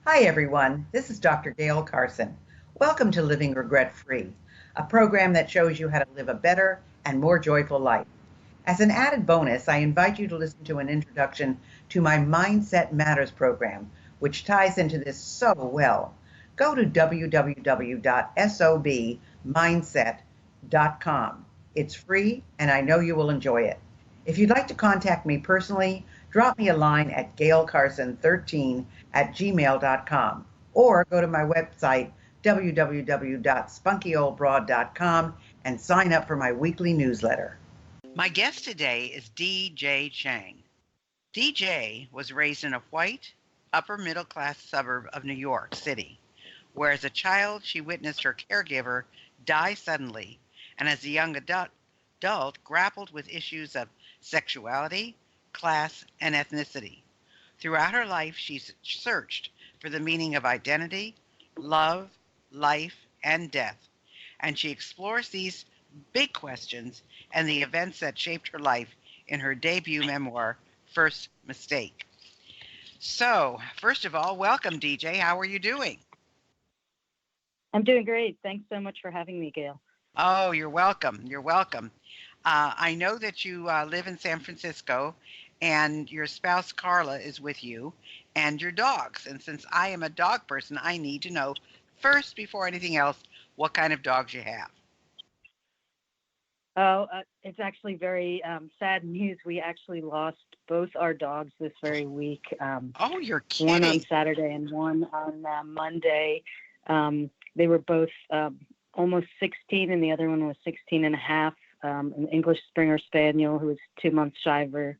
Hi, everyone. This is Dr. Gayle Carson. Welcome to Living Regret Free, a program that shows you how to live a better and more joyful life. As an added bonus, I invite you to listen to an introduction to my Mindset Matters program, which ties into this so well. Go to www.sobmindset.com. It's free, and I know you will enjoy it. If you'd like to contact me personally, drop me a line at gaylecarson13@gmail.com or go to my website, www.spunkyoldbroad.com, and sign up for my weekly newsletter. My guest today is DJ Chang. DJ was raised in a white, upper middle class suburb of New York City, where as a child she witnessed her caregiver die suddenly, and as a young adult grappled with issues of sexuality, class, and ethnicity. Throughout her life, she searched for the meaning of identity, love, life, and death, and she explores these big questions and the events that shaped her life in her debut memoir, First Mistake. So, first of all, welcome, DJ. How are you doing? I'm doing great. Thanks so much for having me, Gayle. Oh, you're welcome. You're welcome. I know that you live in San Francisco and your spouse Carla is with you and your dogs. And since I am a dog person, I need to know first, before anything else, what kind of dogs you have. Oh, it's actually very sad news. We actually lost both our dogs this very week. Oh, you're One on kidding. Saturday and one on Monday. They were both almost 16, and the other one was 16 and a half. An English Springer Spaniel who was 2 months shy of her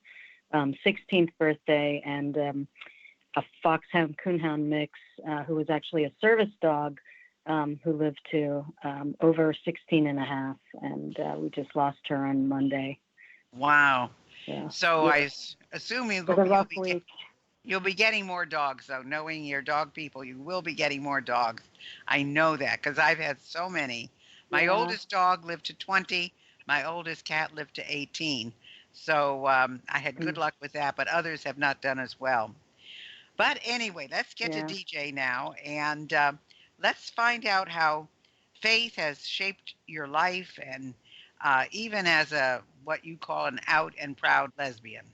16th birthday, and a Foxhound Coonhound mix who was actually a service dog who lived to over 16 and a half, and we just lost her on Monday. Wow. Yeah. So Yeah. I assume It was a rough week. you'll be getting more dogs, though. Knowing your dog people, you will be getting more dogs. I know that because I've had so many. My Yeah. oldest dog lived to 20. My oldest cat lived to 18. So I had good Mm. luck with that, but others have not done as well. But anyway, let's get to Yeah. DJ now, and let's find out how faith has shaped your life, and even as a what you call an out and proud lesbian.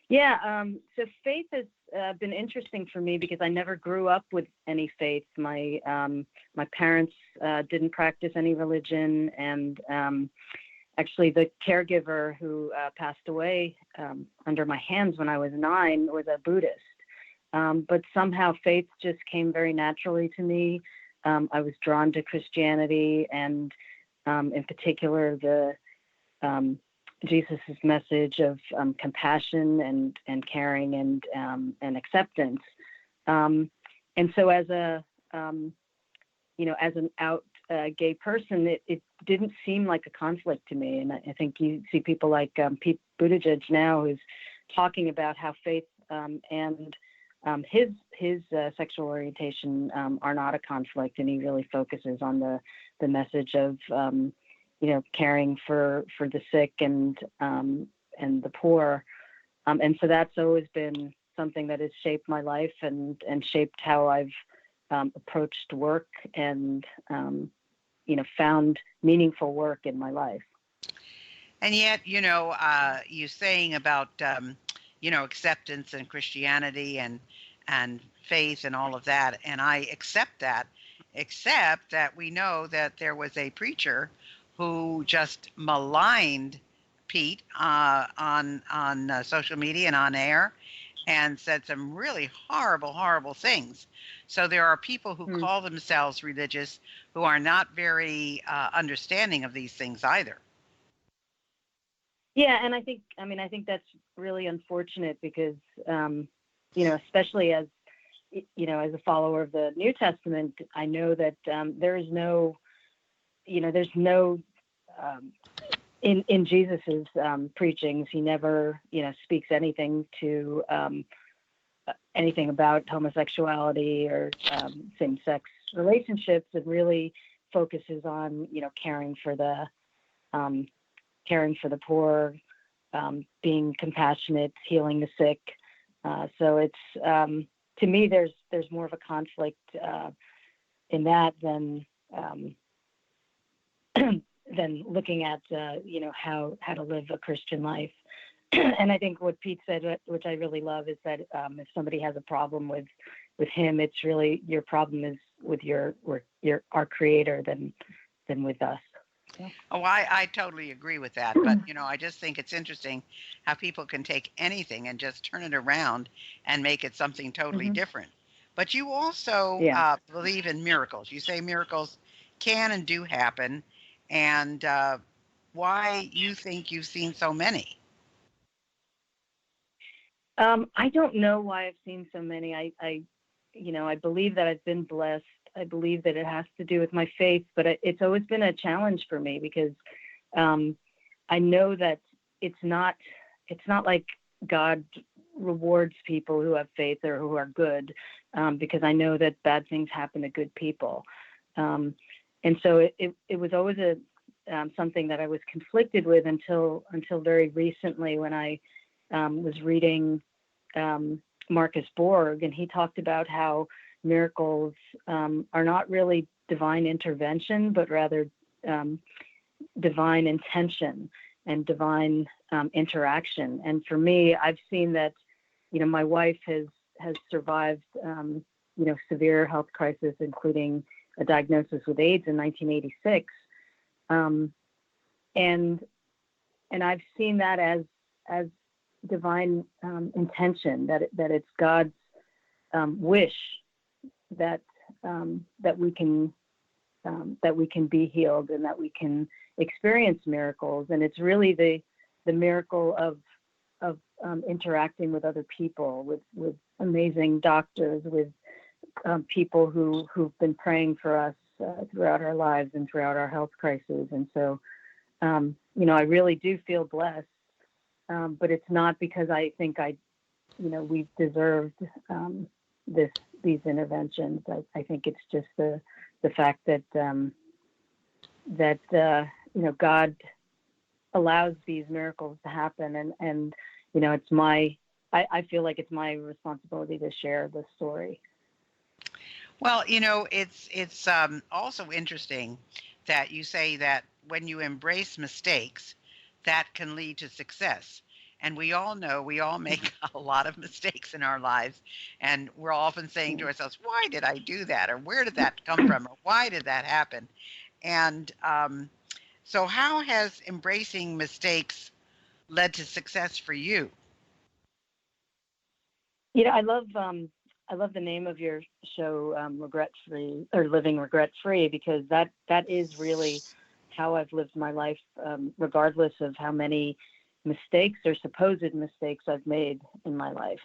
Yeah. So faith has been interesting for me because I never grew up with any faith. My parents didn't practice any religion, and actually, the caregiver who passed away under my hands when I was 9 was a Buddhist. But somehow faith just came very naturally to me. I was drawn to Christianity, and in particular, the Jesus's message of compassion and caring and acceptance. And so, as a as an out gay person, it didn't seem like a conflict to me. And I think you see people like Pete Buttigieg now, who's talking about how faith and his sexual orientation are not a conflict, and he really focuses on the message of caring for the sick and the poor, and so that's always been something that has shaped my life and shaped how I've approached work and found meaningful work in my life. And yet, you saying about acceptance and Christianity and faith and all of that, and I accept that, except that we know that there was a preacher who just maligned Pete on social media and on air, and said some really horrible, horrible things. So there are people who call themselves religious who are not very understanding of these things either. Yeah, and I think that's really unfortunate because especially as as a follower of the New Testament, I know that there's no in Jesus's preachings, he never speaks anything to anything about homosexuality or same-sex relationships. It really focuses on caring for the poor, being compassionate, healing the sick. So it's to me, there's more of a conflict in that than than looking at how to live a Christian life. And I think what Pete said, which I really love, is that if somebody has a problem with him, it's really your problem is with our Creator than with us. Yeah. Oh, I totally agree with that. But, I just think it's interesting how people can take anything and just turn it around and make it something totally different. But you also believe in miracles. You say miracles can and do happen. And why you think you've seen so many? I don't know why I've seen so many. I believe that I've been blessed. I believe that it has to do with my faith, but it's always been a challenge for me because I know that it's not like God rewards people who have faith or who are good, because I know that bad things happen to good people. And so it was always something that I was conflicted with until very recently when I was reading Marcus Borg, and he talked about how miracles are not really divine intervention, but rather divine intention and divine interaction. And for me, I've seen that, my wife has survived, severe health crisis, including a diagnosis with AIDS in 1986. And I've seen that as divine intention, that it's God's wish that we can be healed and that we can experience miracles. And it's really the miracle of interacting with other people, with amazing doctors, with people who've been praying for us throughout our lives and throughout our health crisis. And so, I really do feel blessed, but it's not because I think we've deserved these interventions. I think it's just the fact that God allows these miracles to happen, and it's I feel like it's my responsibility to share the story. Well, it's also interesting that you say that when you embrace mistakes, that can lead to success. And we all know we all make a lot of mistakes in our lives. And we're often saying to ourselves, why did I do that? Or where did that come from? Or why did that happen? And so how has embracing mistakes led to success for you? I love the name of your show, Regret Free or Living Regret Free, because that is really how I've lived my life, regardless of how many mistakes or supposed mistakes I've made in my life.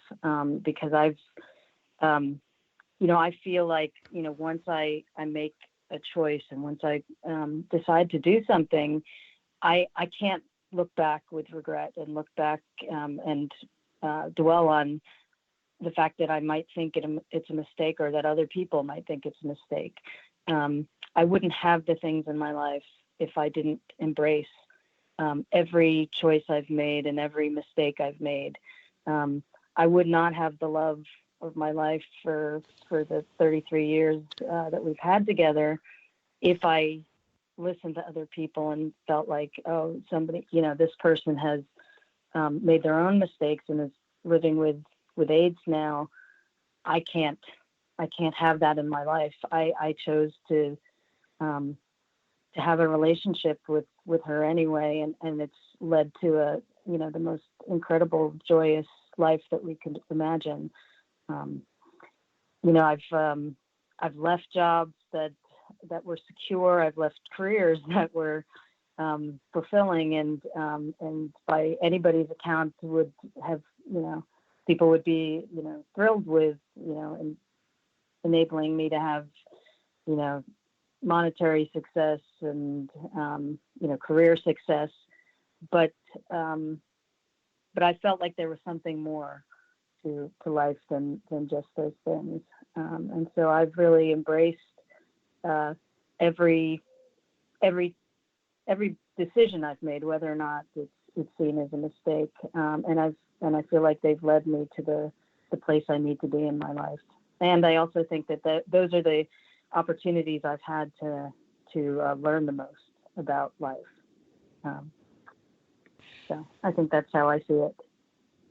Because I've, I feel like, once I make a choice and once I decide to do something, I can't look back with regret and look back and dwell on the fact that I might think it's a mistake, or that other people might think it's a mistake. I wouldn't have the things in my life if I didn't embrace every choice I've made and every mistake I've made. I would not have the love of my life for the 33 years that we've had together if I listened to other people and felt like, oh, somebody, this person has made their own mistakes and is living with AIDS now. I can't have that in my life. I chose to have a relationship with her anyway, and it's led to the most incredible, joyous life that we could imagine. I've left jobs that were secure. I've left careers that were fulfilling, and by anybody's account would have, people would be, thrilled with, and enabling me to have, monetary success and, career success. But I felt like there was something more to life than just those things. And so I've really embraced every decision I've made, whether or not it's seen as a mistake. And I feel like they've led me to the the place I need to be in my life. And I also think that those are the opportunities I've had to learn the most about life. So I think that's how I see it.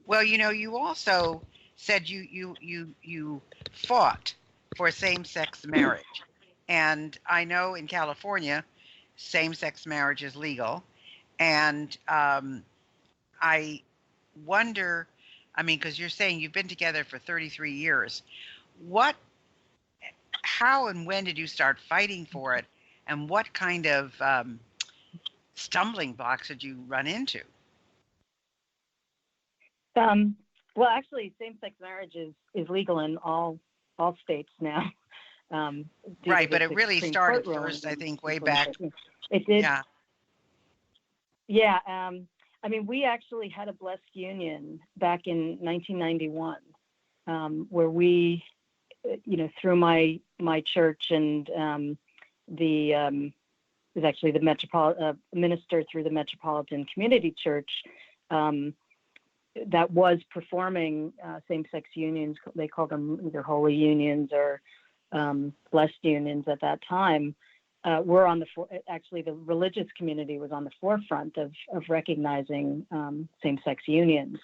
Well, you also said you fought for same-sex marriage, and I know in California, same-sex marriage is legal, and I wonder, I mean, because you're saying you've been together for 33 years, what, how, and when did you start fighting for it, and what kind of stumbling blocks did you run into? Well, actually, same-sex marriage is legal in all states now. Right, but it really Supreme started Court first, I think, way in back. It did. Yeah. Yeah. I mean, we actually had a blessed union back in 1991, where we, through my church and it was actually the minister through the Metropolitan Community Church, that was performing same-sex unions. They called them either holy unions or blessed unions at that time. We're on actually the religious community was on the forefront of recognizing same-sex unions.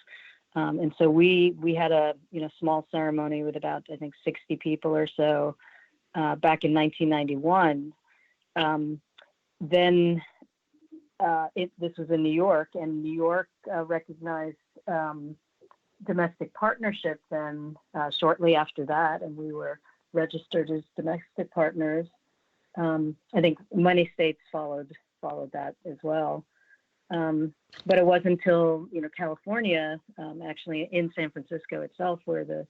And so we had a small ceremony with about, I think, 60 people or so back in 1991. Then this was in New York, and New York recognized domestic partnership then shortly after that, and we were registered as domestic partners. I think many states followed that as well. But it wasn't until California, actually in San Francisco itself, where the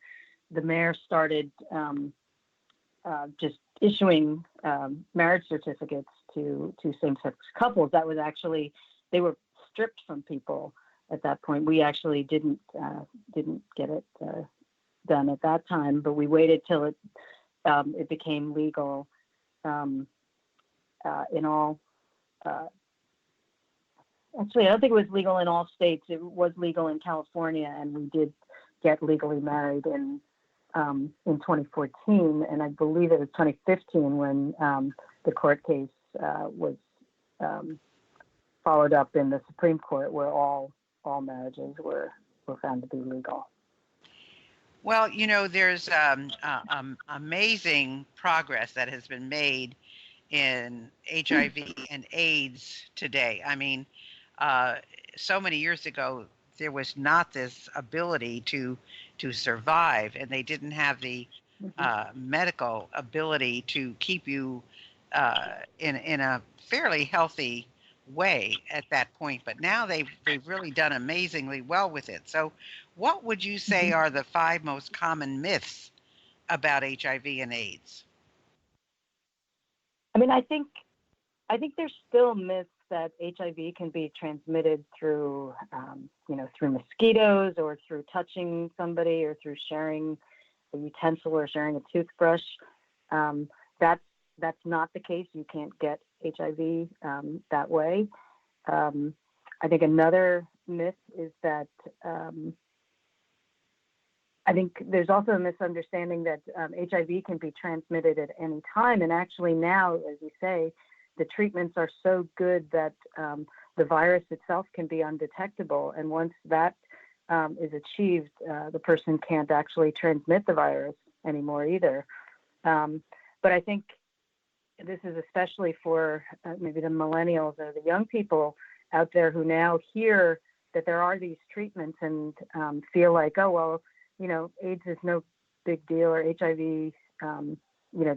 mayor started just issuing marriage certificates to same-sex couples. That was actually, they were stripped from people at that point. We actually didn't get it done at that time, but we waited till it became legal in all. Actually, I don't think it was legal in all states. It was legal in California, and we did get legally married in 2014, and I believe it was 2015 when the court case was followed up in the Supreme Court, where all marriages were found to be legal. Well, there's amazing progress that has been made in HIV and AIDS today. I mean, so many years ago, there was not this ability to survive, and they didn't have the medical ability to keep you in a fairly healthy way at that point. But now they've really done amazingly well with it. So what would you say are the 5 most common myths about HIV and AIDS? I mean, I think there's still myths that HIV can be transmitted through, through mosquitoes or through touching somebody or through sharing a utensil or sharing a toothbrush. That's not the case. You can't get HIV that way. I think another myth is that I think there's also a misunderstanding that HIV can be transmitted at any time. And actually now, as you say, the treatments are so good that the virus itself can be undetectable. And once that is achieved, the person can't actually transmit the virus anymore either. But I think this is especially for maybe the millennials or the young people out there who now hear that there are these treatments and feel like, oh, well, AIDS is no big deal, or HIV,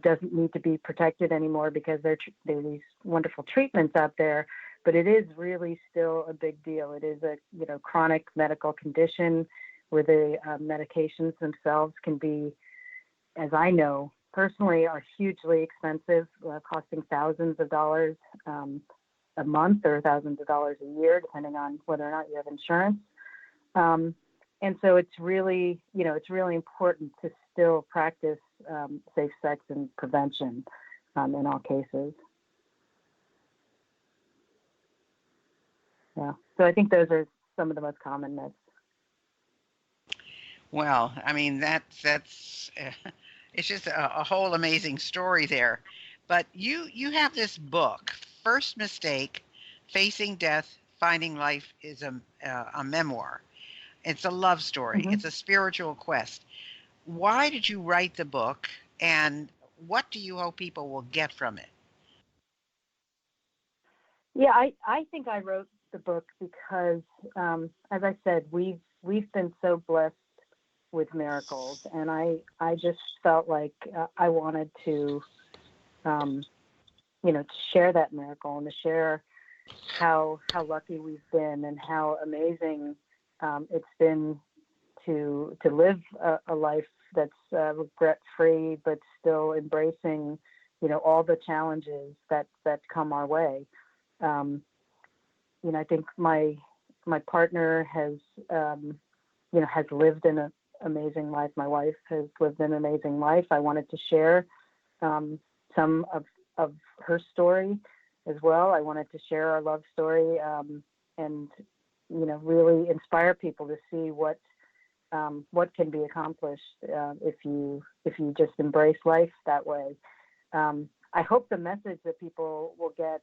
doesn't need to be protected anymore because there are these wonderful treatments out there. But it is really still a big deal. It is a chronic medical condition where the medications themselves can be, as I know personally, are hugely expensive, costing thousands of dollars a month or thousands of dollars a year, depending on whether or not you have insurance. And so it's really important to still practice safe sex and prevention in all cases. Yeah. So I think those are some of the most common myths. Well, I mean that's it's just a whole amazing story there. But you have this book, First Mistake: Facing Death, Finding Life is a memoir. It's a love story. Hmm. It's a spiritual quest. Why did you write the book, and what do you hope people will get from it? Yeah, I think I wrote the book because, as I said, we've been so blessed with miracles, and I just felt like I wanted to, um, to share that miracle and to share how lucky we've been and how amazing it's been to live a life that's regret free, but still embracing, all the challenges that come our way. Um, I think my partner has lived an amazing life. My wife has lived an amazing life. I wanted to share um, some of her story as well. I wanted to share our love story, and really inspire people to see what can be accomplished if you just embrace life that way. I hope the message that people will get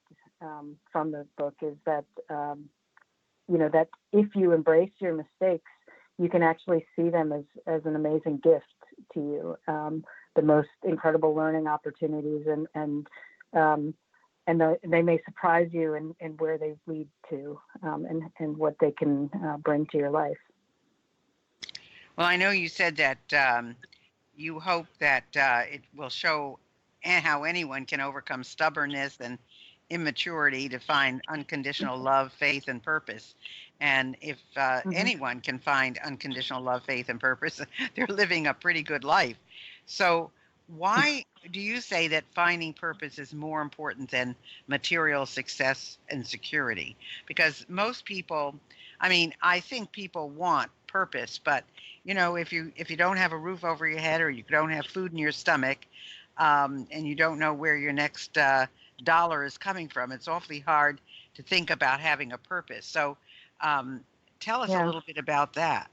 from the book is that that if you embrace your mistakes, you can actually see them as an amazing gift to you, the most incredible learning opportunities, and they may surprise you in where they lead to, and what they can bring to your life. Well, I know you said that you hope that it will show how anyone can overcome stubbornness and immaturity to find unconditional love, faith, and purpose. And if Mm-hmm. anyone can find unconditional love, faith, and purpose, they're living a pretty good life. So, why do you say that finding purpose is more important than material success and security? Because most people, I mean, I think people want purpose, but if you don't have a roof over your head, or you don't have food in your stomach, and you don't know where your next dollar is coming from, it's awfully hard to think about having a purpose. So, tell us a Yeah. little bit about that.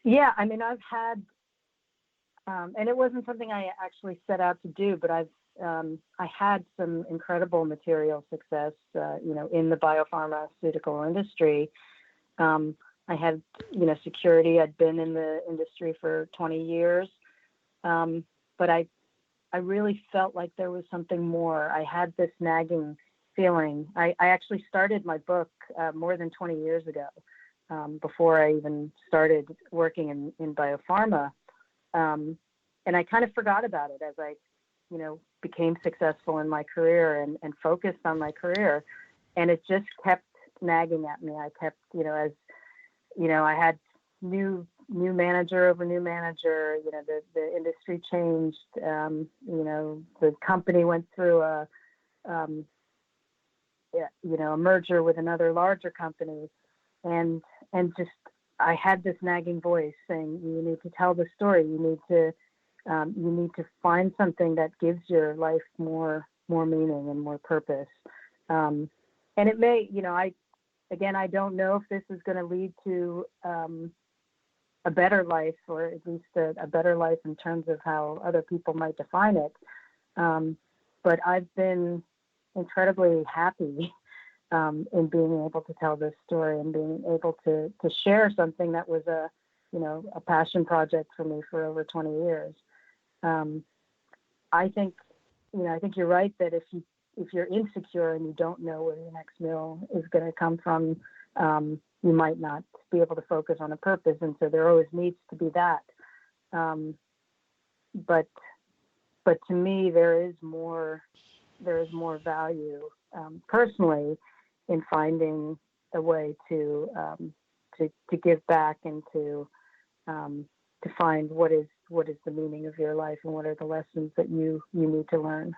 Yeah. I mean, I've had, and it wasn't something I actually set out to do, but I had some incredible material success, in the biopharmaceutical industry. I had, security. I'd been in the industry for 20 years, but I really felt like there was something more. I had this nagging feeling. I actually started my book more than 20 years ago, before I even started working in biopharma. And I kind of forgot about it as I, became successful in my career and focused on my career. And it just kept nagging at me. I kept, as I had new manager over new manager. The industry changed. The company went through um, a merger with another larger company, and just I had this nagging voice saying, you need to tell the story. You need to find something that gives your life more meaning and more purpose. And it may, I don't know if this is going to lead to a better life, or at least a better life in terms of how other people might define it. But I've been incredibly happy in being able to tell this story and being able to share something that was a passion project for me for over 20 years. Um, I think, I think you're right that if you're insecure and you don't know where your next meal is going to come from, you might not be able to focus on a purpose, and so there always needs to be that. Um, but to me, there is more value, personally, in finding a way to give back and to find what is the meaning of your life and what are the lessons that you need to learn.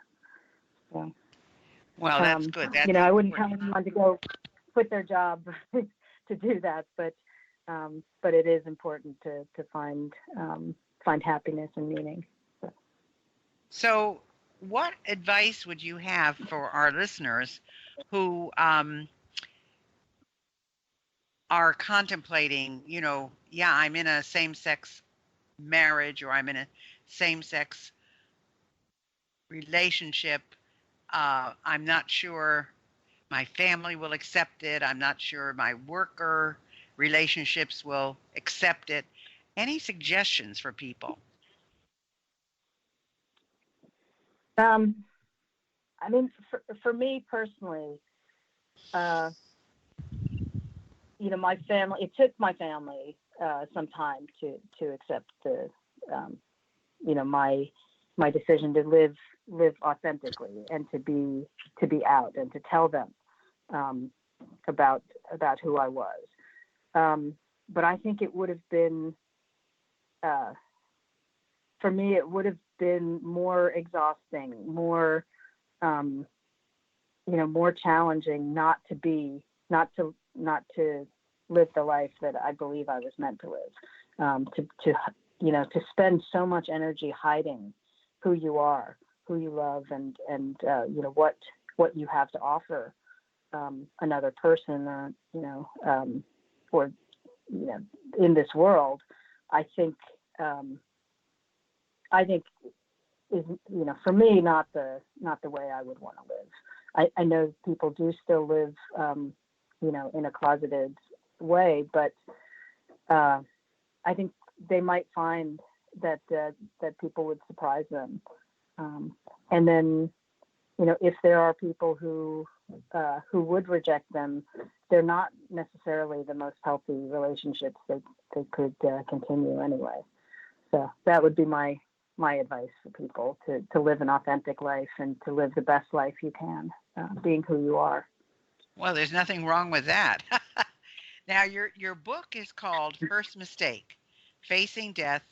So, Well, that's good. That's I wouldn't tell important. anyone to go quit their job to do that, but it is important to find happiness and meaning. So. So, what advice would you have for our listeners who are contemplating, yeah, I'm in a same-sex marriage, or I'm in a same-sex relationship. I'm not sure my family will accept it. I'm not sure my worker relationships will accept it. Any suggestions for people? Um, I mean, for me personally, uh, my family. It took my family some time to accept the, my decision to live authentically and to be out and to tell them um, about who I was. But I think it would have been, uh, for me, it would have been more exhausting, um, more challenging not to live the life that I believe I was meant to live. To spend so much energy hiding who you are, who you love, and what you have to offer another person, or in this world. I think is, for me, not the way I would want to live. I know people do still live in a closeted way, but I think they might find that people would surprise them. And then, if there are people who would reject them, they're not necessarily the most healthy relationships that they could continue anyway. So that would be my advice for people, to live an authentic life and to live the best life you can, being who you are. Well, there's nothing wrong with that. Now, your book is called First Mistake: Facing Death,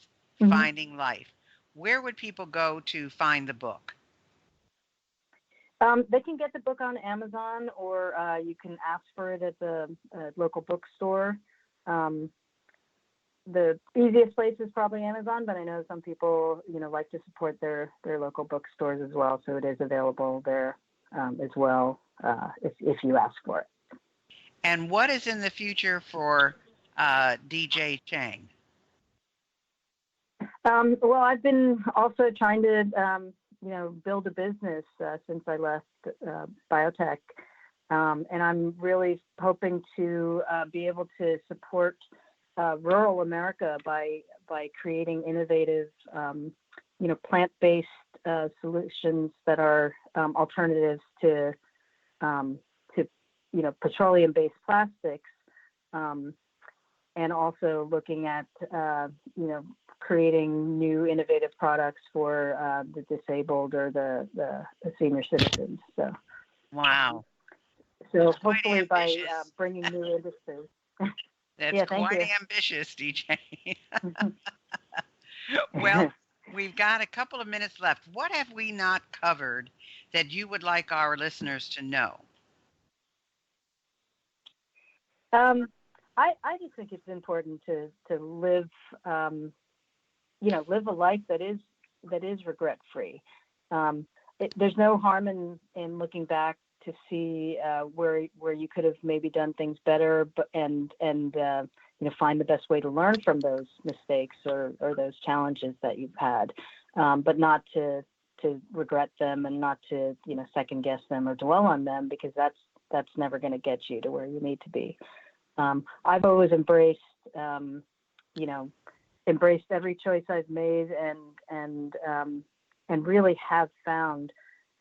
Mm-hmm. Finding Life. Where would people go to find the book? They can get the book on Amazon, or you can ask for it at the local bookstore. The easiest place is probably Amazon, but I know some people, like to support their local bookstores as well. So it is available there as well, if you ask for it. And what is in the future for DJ Chang? Well, I've been also trying to, build a business since I left biotech. And I'm really hoping to be able to support rural America by creating innovative, plant-based solutions that are alternatives to petroleum-based plastics, and also looking at creating new innovative products for the disabled or the senior citizens. So wow. So hopefully by bringing new industries. That's quite ambitious, DJ. Well, we've got a couple of minutes left. What have we not covered that you would like our listeners to know? I just think it's important to live, live a life that is regret free. There's no harm in looking back to see where you could have maybe done things better, but and find the best way to learn from those mistakes or those challenges that you've had, but not to regret them, and not to second guess them or dwell on them, because that's never going to get you to where you need to be. I've always embraced every choice I've made, and really have found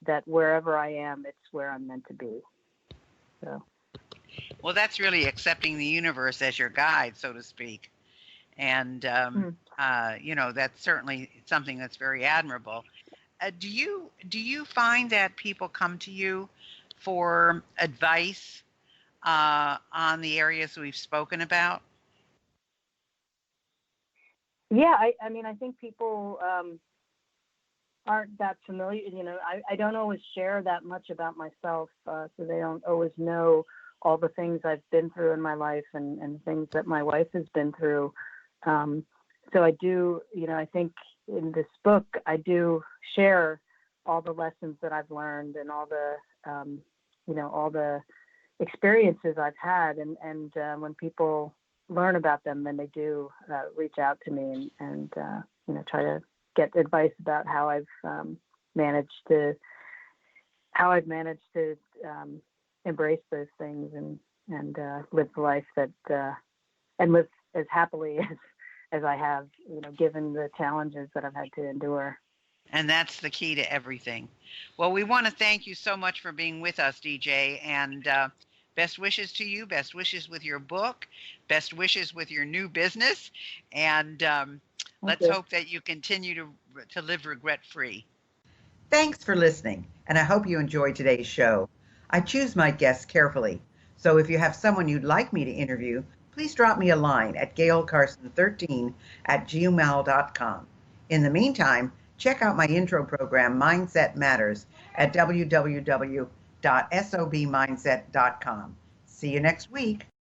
that wherever I am, it's where I'm meant to be. So. Well, that's really accepting the universe as your guide, so to speak. And, that's certainly something that's very admirable. Do you find that people come to you for advice on the areas we've spoken about? Yeah, I mean, I think people aren't that familiar. I don't always share that much about myself, so they don't always know all the things I've been through in my life, and things that my wife has been through. So I do, I think in this book, I do share all the lessons that I've learned, and all the, all the experiences I've had. And when people learn about them, then they do reach out to me and try to get advice about how I've managed to embrace those things and live the life that and live as happily as I have, given the challenges that I've had to endure. And that's the key to everything. Well, we want to thank you so much for being with us, DJ, and best wishes to you, best wishes with your book, best wishes with your new business, and let's hope that you continue to live regret-free. Thanks for listening, and I hope you enjoyed today's show. I choose my guests carefully, so if you have someone you'd like me to interview, please drop me a line at gaylecarson13@gmail.com. In the meantime, check out my intro program, Mindset Matters, at www.sobmindset.com. See you next week.